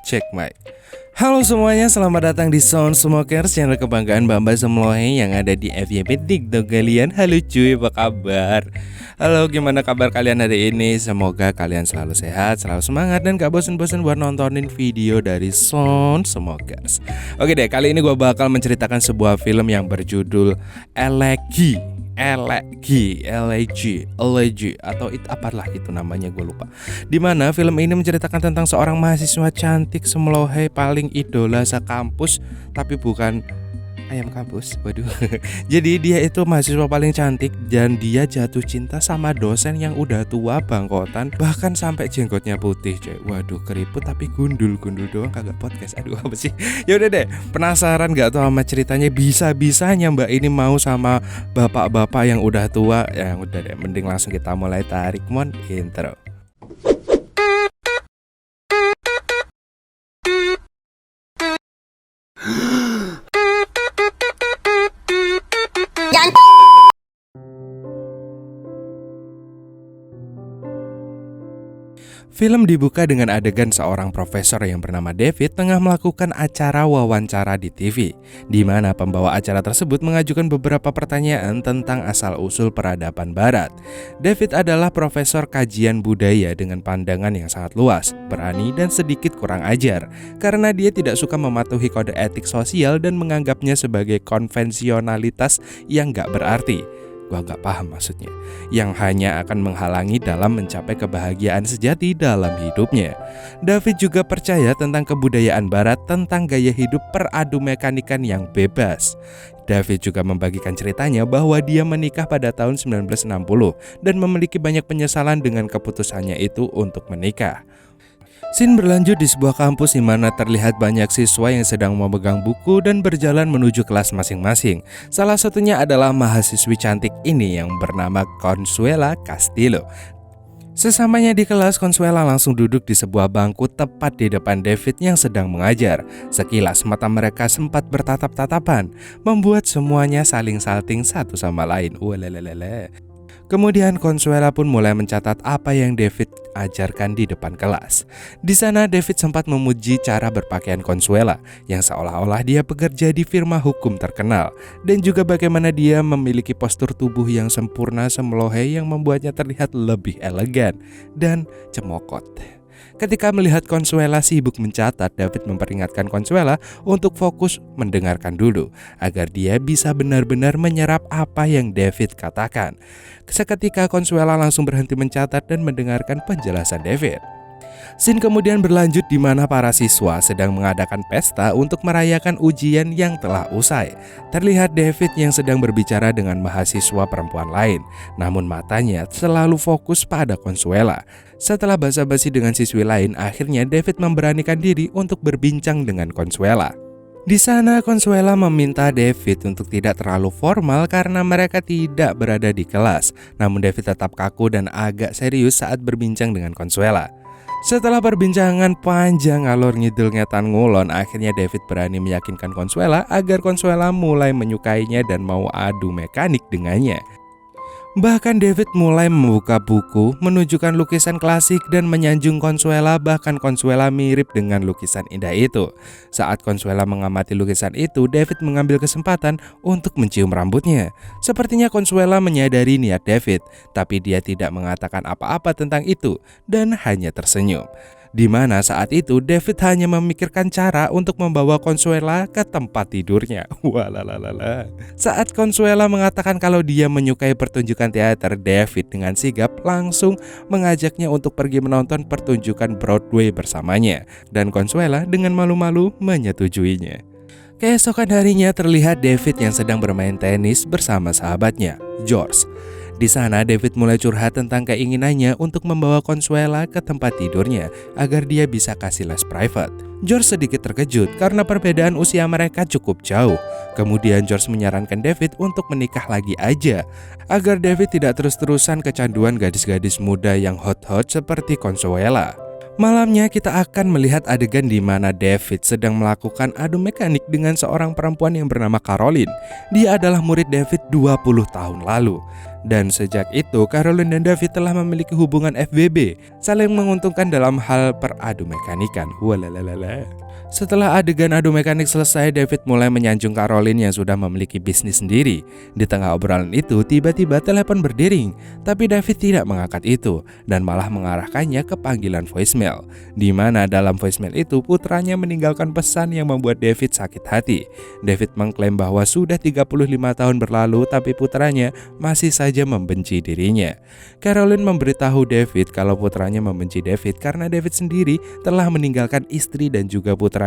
Check mic. Halo semuanya, selamat datang di Sound Smokers, channel kebanggaan Bamba Semlohe yang ada di FYP TikTok kalian. Halo cuy, apa kabar? Halo, gimana kabar kalian hari ini? Semoga kalian selalu sehat, selalu semangat, dan gak bosen-bosen buat nontonin video dari Sound Smokers. Oke deh, kali ini gue bakal menceritakan sebuah film yang berjudul Elegy atau apalah itu namanya, gue lupa. Dimana film ini menceritakan tentang seorang mahasiswa cantik semlohe paling idola sekampus, tapi bukan ayam kampus. Waduh. Jadi dia itu mahasiswa paling cantik dan dia jatuh cinta sama dosen yang udah tua bangkotan, bahkan sampai jenggotnya putih, coy. Waduh, keriput tapi gundul doang, kagak podcast. Aduh, apa sih? Ya udah deh, penasaran gak tuh sama ceritanya? Bisa-bisanya Mbak ini mau sama bapak-bapak yang udah tua? Ya udah deh, mending langsung kita mulai tarik mon intro. Film dibuka dengan adegan seorang profesor yang bernama David tengah melakukan acara wawancara di TV, di mana pembawa acara tersebut mengajukan beberapa pertanyaan tentang asal-usul peradaban Barat. David adalah profesor kajian budaya dengan pandangan yang sangat luas, berani, dan sedikit kurang ajar, karena dia tidak suka mematuhi kode etik sosial dan menganggapnya sebagai konvensionalitas yang gak berarti. Gua gak paham maksudnya, yang hanya akan menghalangi dalam mencapai kebahagiaan sejati dalam hidupnya. David juga percaya tentang kebudayaan barat, tentang gaya hidup peradu mekanikan yang bebas. David juga membagikan ceritanya bahwa dia menikah pada tahun 1960 dan memiliki banyak penyesalan dengan keputusannya itu untuk menikah. Scene berlanjut di sebuah kampus di mana terlihat banyak siswa yang sedang memegang buku dan berjalan menuju kelas masing-masing. Salah satunya adalah mahasiswi cantik ini yang bernama Consuela Castillo. Sesamanya di kelas, Consuela langsung duduk di sebuah bangku tepat di depan David yang sedang mengajar. Sekilas mata mereka sempat bertatap-tatapan, membuat semuanya saling salting satu sama lain. Walelelele. Kemudian Consuela pun mulai mencatat apa yang David ajarkan di depan kelas. Di sana David sempat memuji cara berpakaian Consuela yang seolah-olah dia bekerja di firma hukum terkenal, dan juga bagaimana dia memiliki postur tubuh yang sempurna semlohe yang membuatnya terlihat lebih elegan dan cemokot. Ketika melihat Consuela sibuk mencatat, David memperingatkan Consuela untuk fokus mendengarkan dulu, agar dia bisa benar-benar menyerap apa yang David katakan. Seketika Consuela langsung berhenti mencatat dan mendengarkan penjelasan David. Scene kemudian berlanjut di mana para siswa sedang mengadakan pesta untuk merayakan ujian yang telah usai. Terlihat David yang sedang berbicara dengan mahasiswa perempuan lain, namun matanya selalu fokus pada Consuela. Setelah basa-basi dengan siswi lain, akhirnya David memberanikan diri untuk berbincang dengan Consuela. Di sana Consuela meminta David untuk tidak terlalu formal karena mereka tidak berada di kelas. Namun David tetap kaku dan agak serius saat berbincang dengan Consuela. Setelah perbincangan panjang alur ngidul ngetan ngulon, akhirnya David berani meyakinkan Consuela agar Consuela mulai menyukainya dan mau adu mekanik dengannya. Bahkan David mulai membuka buku, menunjukkan lukisan klasik dan menyanjung Consuela, bahkan Consuela mirip dengan lukisan indah itu. Saat Consuela mengamati lukisan itu, David mengambil kesempatan untuk mencium rambutnya. Sepertinya Consuela menyadari niat David, tapi dia tidak mengatakan apa-apa tentang itu dan hanya tersenyum. Di mana saat itu David hanya memikirkan cara untuk membawa Consuela ke tempat tidurnya. Walalala. Saat Consuela mengatakan kalau dia menyukai pertunjukan teater, David dengan sigap langsung mengajaknya untuk pergi menonton pertunjukan Broadway bersamanya, dan Consuela dengan malu-malu menyetujuinya. Keesokan harinya terlihat David yang sedang bermain tenis bersama sahabatnya, George. Di sana David mulai curhat tentang keinginannya untuk membawa Consuela ke tempat tidurnya agar dia bisa kasih les private. George sedikit terkejut karena perbedaan usia mereka cukup jauh. Kemudian George menyarankan David untuk menikah lagi aja, agar David tidak terus-terusan kecanduan gadis-gadis muda yang hot-hot seperti Consuela. Malamnya kita akan melihat adegan di mana David sedang melakukan adu mekanik dengan seorang perempuan yang bernama Caroline. Dia adalah murid David 20 tahun lalu. Dan sejak itu, Caroline dan David telah memiliki hubungan FWB, saling menguntungkan dalam hal peradu mekanikan. Walalalala. Setelah adegan adu mekanik selesai, David mulai menyanjung Caroline yang sudah memiliki bisnis sendiri. Di tengah obrolan itu, tiba-tiba telepon berdering, tapi David tidak mengangkat itu dan malah mengarahkannya ke panggilan voicemail, di mana dalam voicemail itu putranya meninggalkan pesan yang membuat David sakit hati. David mengklaim bahwa sudah 35 tahun berlalu, tapi putranya masih saja membenci dirinya. Caroline memberitahu David kalau putranya membenci David karena David sendiri telah meninggalkan istri dan juga putranya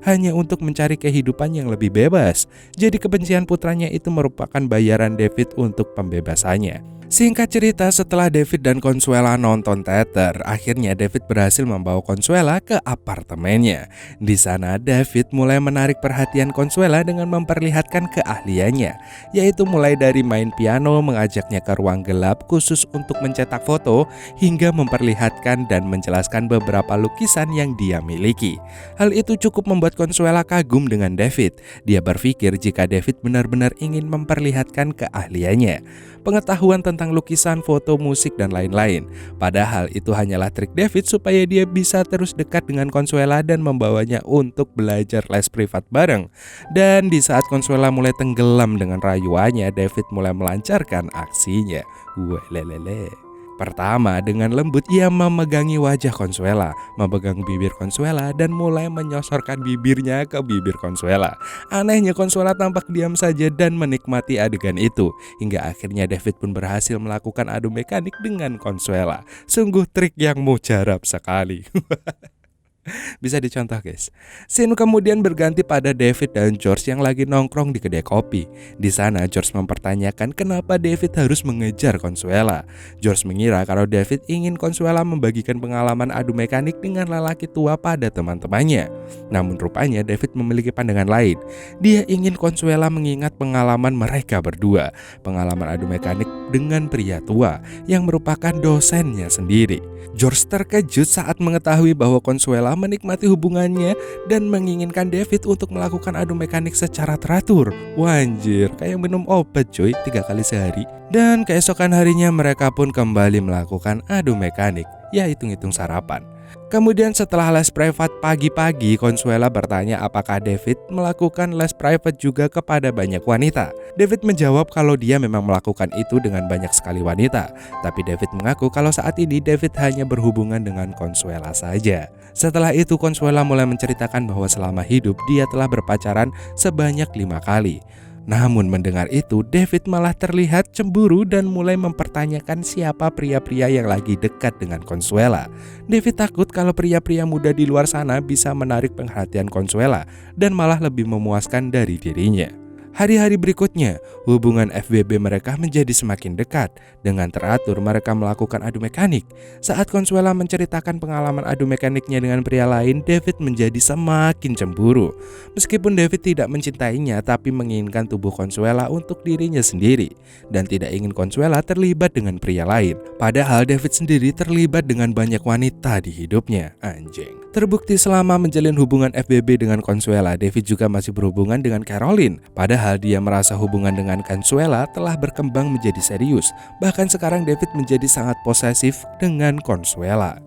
hanya untuk mencari kehidupan yang lebih bebas. Jadi kebencian putranya itu merupakan bayaran David untuk pembebasannya. Singkat cerita, setelah David dan Consuela nonton teater, akhirnya David berhasil membawa Consuela ke apartemennya. Di sana, David mulai menarik perhatian Consuela dengan memperlihatkan keahliannya, yaitu mulai dari main piano, mengajaknya ke ruang gelap khusus untuk mencetak foto, hingga memperlihatkan dan menjelaskan beberapa lukisan yang dia miliki. Hal itu cukup membuat Consuela kagum dengan David. Dia berpikir jika David benar-benar ingin memperlihatkan keahliannya, pengetahuan tentang lukisan, foto, musik, dan lain-lain. Padahal itu hanyalah trik David supaya dia bisa terus dekat dengan Consuela dan membawanya untuk belajar les privat bareng. Dan di saat Consuela mulai tenggelam dengan rayuannya, David mulai melancarkan aksinya. Welelele. Pertama, dengan lembut ia memegangi wajah Consuela, memegang bibir Consuela dan mulai menyosorkan bibirnya ke bibir Consuela. Anehnya Consuela tampak diam saja dan menikmati adegan itu, hingga akhirnya David pun berhasil melakukan adu mekanik dengan Consuela. Sungguh trik yang mujarab sekali. Bisa dicontoh guys. Scene kemudian berganti pada David dan George yang lagi nongkrong di kedai kopi. Di sana George mempertanyakan kenapa David harus mengejar Consuela. George mengira kalau David ingin Consuela membagikan pengalaman adu mekanik dengan lelaki tua pada teman-temannya. Namun rupanya David memiliki pandangan lain. Dia ingin Consuela mengingat pengalaman mereka berdua, pengalaman adu mekanik dengan pria tua yang merupakan dosennya sendiri. George terkejut saat mengetahui bahwa Consuela menikmati hubungannya dan menginginkan David untuk melakukan adu mekanik secara teratur. Wanjir, kayak minum obat coy 3 kali sehari. Dan keesokan harinya mereka pun kembali melakukan adu mekanik. Ya hitung-hitung sarapan. Kemudian setelah les private pagi-pagi, Consuela bertanya apakah David melakukan les private juga kepada banyak wanita. David menjawab kalau dia memang melakukan itu dengan banyak sekali wanita. Tapi David mengaku kalau saat ini David hanya berhubungan dengan Consuela saja. Setelah itu Consuela mulai menceritakan bahwa selama hidup dia telah berpacaran sebanyak 5 kali. Namun mendengar itu, David malah terlihat cemburu dan mulai mempertanyakan siapa pria-pria yang lagi dekat dengan Consuela. David takut kalau pria-pria muda di luar sana bisa menarik perhatian Consuela dan malah lebih memuaskan dari dirinya. Hari-hari berikutnya, hubungan FWB mereka menjadi semakin dekat. Dengan teratur mereka melakukan adu mekanik. Saat Consuela menceritakan pengalaman adu mekaniknya dengan pria lain, David menjadi semakin cemburu. Meskipun David tidak mencintainya, tapi menginginkan tubuh Consuela untuk dirinya sendiri dan tidak ingin Consuela terlibat dengan pria lain. Padahal David sendiri terlibat dengan banyak wanita di hidupnya. Anjing. Terbukti selama menjalin hubungan FWB dengan Consuela, David juga masih berhubungan dengan Caroline. Padahal dia merasa hubungan dengan Consuela telah berkembang menjadi serius. Bahkan sekarang David menjadi sangat posesif dengan Consuela.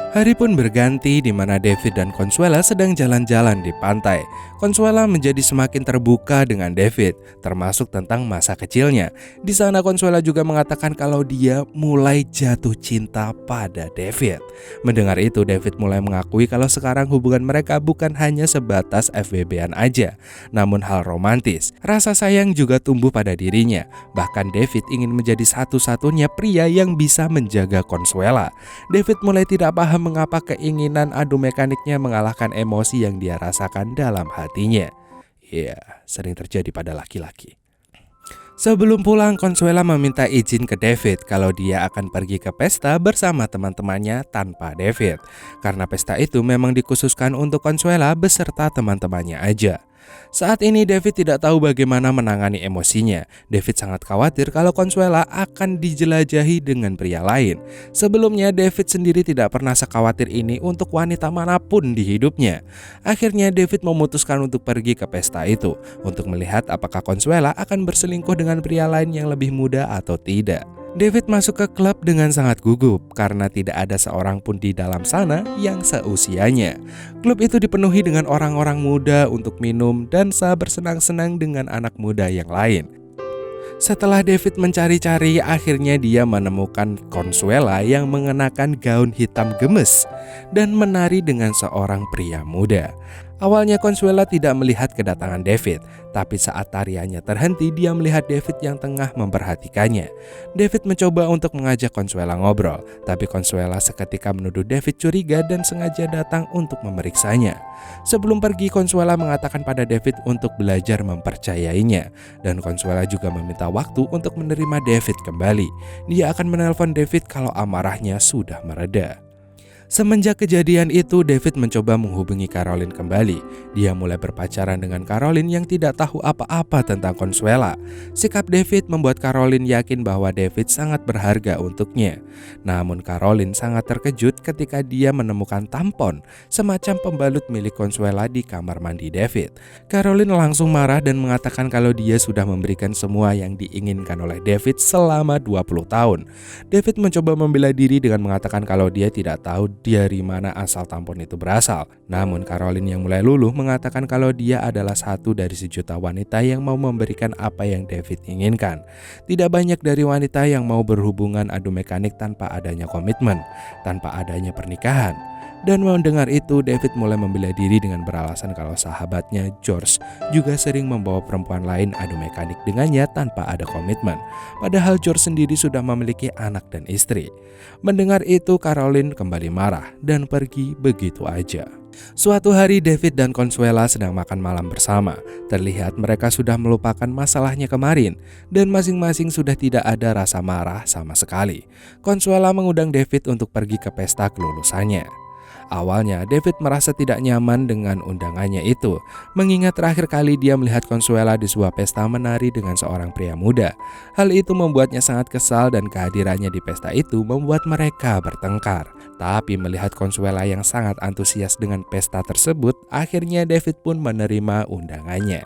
Hari pun berganti di mana David dan Consuela sedang jalan-jalan di pantai. Consuela menjadi semakin terbuka dengan David, termasuk tentang masa kecilnya. Di sana Consuela juga mengatakan kalau dia mulai jatuh cinta pada David. Mendengar itu, David mulai mengakui kalau sekarang hubungan mereka bukan hanya sebatas FWB-an aja, namun hal romantis. Rasa sayang juga tumbuh pada dirinya. Bahkan David ingin menjadi satu-satunya pria yang bisa menjaga Consuela. David mulai tidak paham mengapa keinginan adu mekaniknya mengalahkan emosi yang dia rasakan dalam hatinya. Ya, sering terjadi pada laki-laki. Sebelum pulang, Consuela meminta izin ke David kalau dia akan pergi ke pesta bersama teman-temannya tanpa David. Karena pesta itu memang dikhususkan untuk Consuela beserta teman-temannya aja. Saat ini David tidak tahu bagaimana menangani emosinya. David sangat khawatir kalau Consuela akan dijelajahi dengan pria lain. Sebelumnya David sendiri tidak pernah sekhawatir ini untuk wanita manapun di hidupnya. Akhirnya David memutuskan untuk pergi ke pesta itu untuk melihat apakah Consuela akan berselingkuh dengan pria lain yang lebih muda atau tidak. David masuk ke klub dengan sangat gugup karena tidak ada seorang pun di dalam sana yang seusianya. Klub itu dipenuhi dengan orang-orang muda untuk minum dan bersenang-senang dengan anak muda yang lain. Setelah David mencari-cari, akhirnya dia menemukan Consuela yang mengenakan gaun hitam gemes dan menari dengan seorang pria muda. Awalnya Consuela tidak melihat kedatangan David, tapi saat tariannya terhenti, dia melihat David yang tengah memperhatikannya. David mencoba untuk mengajak Consuela ngobrol, tapi Consuela seketika menuduh David curiga dan sengaja datang untuk memeriksanya. Sebelum pergi, Consuela mengatakan pada David untuk belajar mempercayainya, dan Consuela juga meminta waktu untuk menerima David kembali. Dia akan menelpon David kalau amarahnya sudah mereda. Semenjak kejadian itu, David mencoba menghubungi Caroline kembali. Dia mulai berpacaran dengan Caroline yang tidak tahu apa-apa tentang Consuela. Sikap David membuat Caroline yakin bahwa David sangat berharga untuknya. Namun Caroline sangat terkejut ketika dia menemukan tampon, semacam pembalut milik Consuela di kamar mandi David. Caroline langsung marah dan mengatakan kalau dia sudah memberikan semua yang diinginkan oleh David selama 20 tahun. David mencoba membela diri dengan mengatakan kalau dia tidak tahu dari mana asal tampon itu berasal. Namun Caroline yang mulai luluh mengatakan kalau dia adalah satu dari sejuta wanita yang mau memberikan apa yang David inginkan. Tidak banyak dari wanita yang mau berhubungan adu mekanik tanpa adanya komitmen, tanpa adanya pernikahan. Dan mendengar itu, David mulai membela diri dengan beralasan kalau sahabatnya George juga sering membawa perempuan lain adu mekanik dengannya tanpa ada komitmen. Padahal George sendiri sudah memiliki anak dan istri. Mendengar itu, Caroline kembali marah dan pergi begitu aja. Suatu hari David dan Consuela sedang makan malam bersama. Terlihat mereka sudah melupakan masalahnya kemarin dan masing-masing sudah tidak ada rasa marah sama sekali. Consuela mengundang David untuk pergi ke pesta kelulusannya. Awalnya David merasa tidak nyaman dengan undangannya itu, mengingat terakhir kali dia melihat Consuela di sebuah pesta menari dengan seorang pria muda. Hal itu membuatnya sangat kesal dan kehadirannya di pesta itu membuat mereka bertengkar. Tapi melihat Consuela yang sangat antusias dengan pesta tersebut, akhirnya David pun menerima undangannya.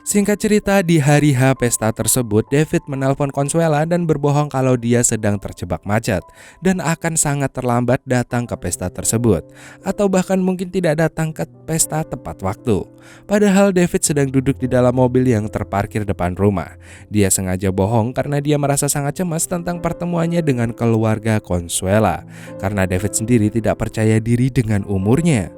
Singkat cerita, di hari H pesta tersebut, David menelpon Consuela dan berbohong kalau dia sedang terjebak macet dan akan sangat terlambat datang ke pesta tersebut, atau bahkan mungkin tidak datang ke pesta tepat waktu. Padahal David sedang duduk di dalam mobil yang terparkir depan rumah. Dia sengaja bohong karena dia merasa sangat cemas tentang pertemuannya dengan keluarga Consuela, karena David sendiri tidak percaya diri dengan umurnya.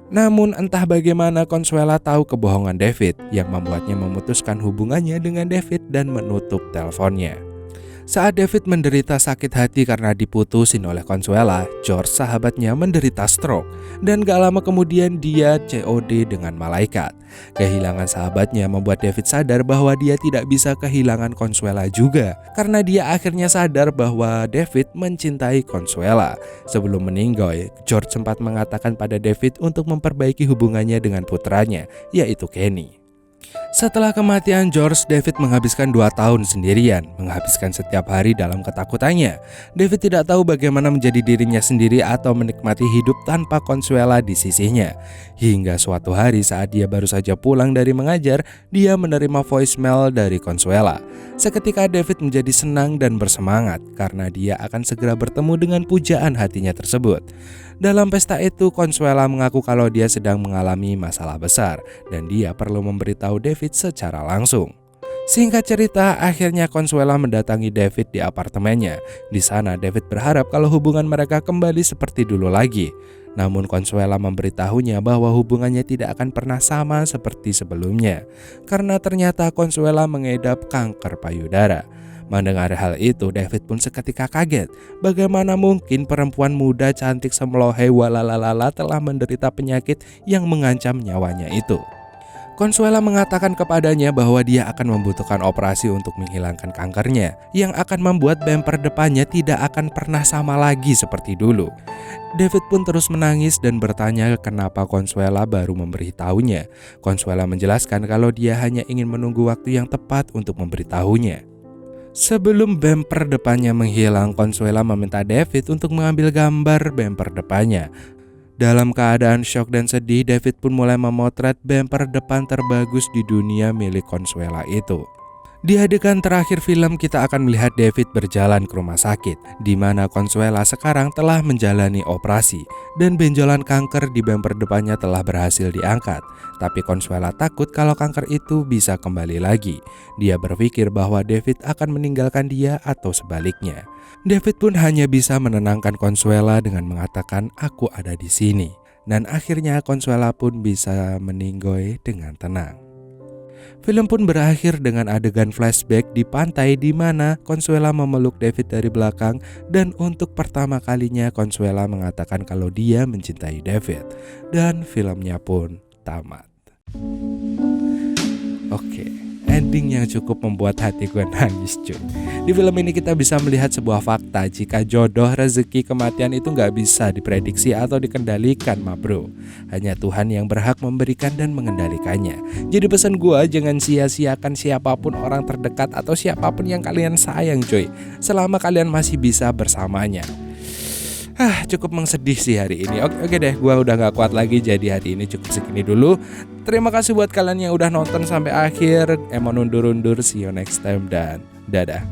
Namun entah bagaimana Consuela tahu kebohongan David yang membuatnya memutuskan hubungannya dengan David dan menutup teleponnya. Saat David menderita sakit hati karena diputusin oleh Consuela, George sahabatnya menderita stroke dan gak lama kemudian dia COD dengan malaikat. Kehilangan sahabatnya membuat David sadar bahwa dia tidak bisa kehilangan Consuela juga, karena dia akhirnya sadar bahwa David mencintai Consuela. Sebelum meninggal, George sempat mengatakan pada David untuk memperbaiki hubungannya dengan putranya, yaitu Kenny. Setelah kematian George, David menghabiskan 2 tahun sendirian, menghabiskan setiap hari dalam ketakutannya. David tidak tahu bagaimana menjadi dirinya sendiri atau menikmati hidup tanpa Consuela di sisinya. Hingga suatu hari saat dia baru saja pulang dari mengajar, dia menerima voicemail dari Consuela. Seketika David menjadi senang dan bersemangat karena dia akan segera bertemu dengan pujaan hatinya tersebut. Dalam pesta itu, Consuela mengaku kalau dia sedang mengalami masalah besar dan dia perlu memberitahu David secara langsung. Singkat cerita, akhirnya Consuela mendatangi David di apartemennya. Di sana David berharap kalau hubungan mereka kembali seperti dulu lagi. Namun Consuela memberitahunya bahwa hubungannya tidak akan pernah sama seperti sebelumnya, karena ternyata Consuela mengidap kanker payudara. Mendengar hal itu, David pun seketika kaget. Bagaimana mungkin perempuan muda cantik semelohai walalalala telah menderita penyakit yang mengancam nyawanya itu? Consuela mengatakan kepadanya bahwa dia akan membutuhkan operasi untuk menghilangkan kankernya, yang akan membuat bemper depannya tidak akan pernah sama lagi seperti dulu. David pun terus menangis dan bertanya kenapa Consuela baru memberitahunya. Consuela menjelaskan kalau dia hanya ingin menunggu waktu yang tepat untuk memberitahunya. Sebelum bemper depannya menghilang, Consuela meminta David untuk mengambil gambar bemper depannya. Dalam keadaan syok dan sedih, David pun mulai memotret bemper depan terbagus di dunia milik Consuela itu. Di adegan terakhir film, kita akan melihat David berjalan ke rumah sakit, di mana Consuela sekarang telah menjalani operasi dan benjolan kanker di bemper depannya telah berhasil diangkat. Tapi Consuela takut kalau kanker itu bisa kembali lagi. Dia berpikir bahwa David akan meninggalkan dia atau sebaliknya. David pun hanya bisa menenangkan Consuela dengan mengatakan, "Aku ada di sini." Dan akhirnya Consuela pun bisa meninggoy dengan tenang. Film pun berakhir dengan adegan flashback di pantai di mana Consuela memeluk David dari belakang, dan untuk pertama kalinya Consuela mengatakan kalau dia mencintai David, dan filmnya pun tamat. Oke, ending yang cukup membuat hati gue nangis cuy. Di film ini kita bisa melihat sebuah fakta, jika jodoh, rezeki, kematian itu gak bisa diprediksi atau dikendalikan ma bro. Hanya Tuhan yang berhak memberikan dan mengendalikannya. Jadi pesan gue, jangan sia-siakan siapapun orang terdekat atau siapapun yang kalian sayang cuy, selama kalian masih bisa bersamanya. Cukup mengsedih sih hari ini. Oke deh, gue udah gak kuat lagi, jadi hari ini cukup segini dulu. Terima kasih buat kalian yang udah nonton sampai akhir. Emang undur-undur, see you next time dan dadah.